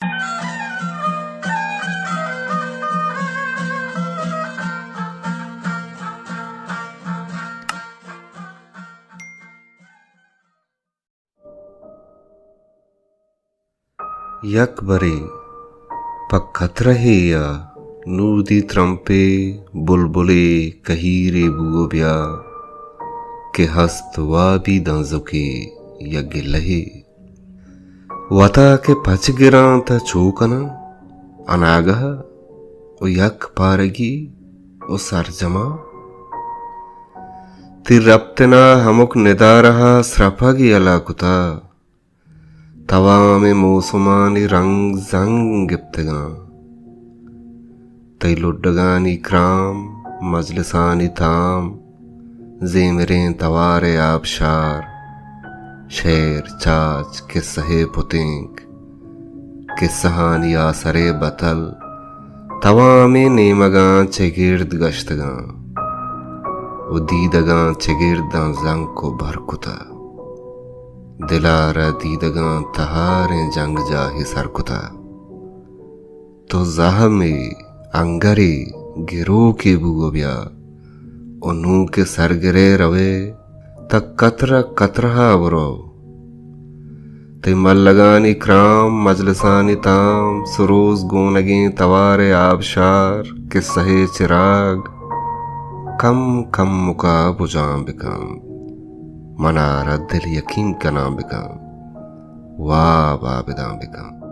यक बरे पक्खत रहे या नूर दी त्रंपे बुलबुले कहीरे बुओ ब्या के हस्त वाबी दांजुके यग लहे वता के पच गिरा त चूकना अनागह ओ यक पारगी ओ सरजमा तिर रप्तना हमुक निदा रहा स्रफगी अला कुता तवामे मौसुमानी रंग जंग गिप्तगा तैलुड्डगानी क्राम मजलिसानी ताम जेमरें तवारे आबशार शेर चाच के सहे पुतिंक के सहानी आसरे बतल तवामे नेमगा चेगिर्द गश्तगा उदीदगा चेगिर्दा जंग को भरकुता दिलारा दीदगा तहारे जंग जाहि सरकुता तो जाह में अंगरे गिरो के बुगोब्या उन्हू के सरगरे रवे तक कतरा कतरहा बरो ते मल्लगानी क्राम मजलिसानी ताम सुरोज गोनगे तवारे आबशार के सहे चिराग कम कम मुका बुजाम बिकम मनारा दिल यकीन का नाम बिकम वाह वाह बिदाम बिकम।